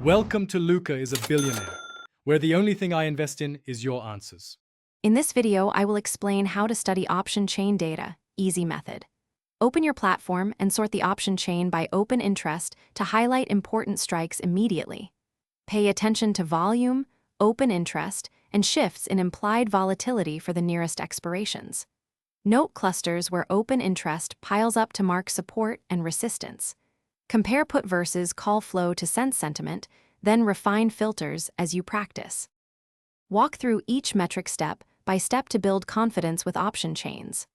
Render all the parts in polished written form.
Welcome to Luca is a Billionaire, where the only thing I invest in is your answers. In this video, I will explain how to study option chain data, easy method. Open your platform and sort the option chain by open interest to highlight important strikes immediately. Pay attention to volume, open interest, and shifts in implied volatility for the nearest expirations. Note clusters where open interest piles up to mark support and resistance. Compare put versus call flow to sense sentiment, then refine filters as you practice. Walk through each metric step by step to build confidence with option chains.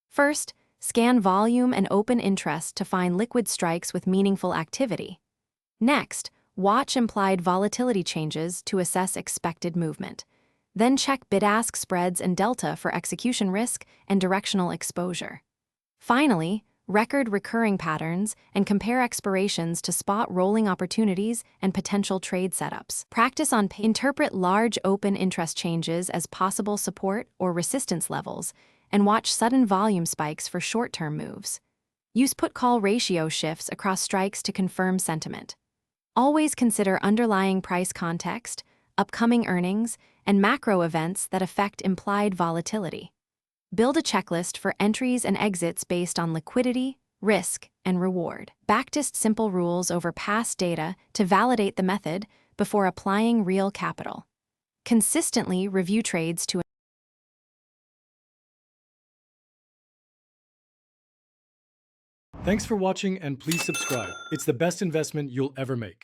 First, scan volume and open interest to find liquid strikes with meaningful activity. Next, watch implied volatility changes to assess expected movement. Then check bid-ask spreads and delta for execution risk and directional exposure. Finally, record recurring patterns and compare expirations to spot rolling opportunities and potential trade setups. Practice on interpret large open interest changes as possible support or resistance levels, and watch sudden volume spikes for short-term moves. Use put-call ratio shifts across strikes to confirm sentiment. Always consider underlying price context, upcoming earnings, and macro events that affect implied volatility. Build a checklist for entries and exits based on liquidity, risk, and reward. Backtest simple rules over past data to validate the method before applying real capital. Consistently review trades to Thanks for watching and please subscribe. It's the best investment you'll ever make.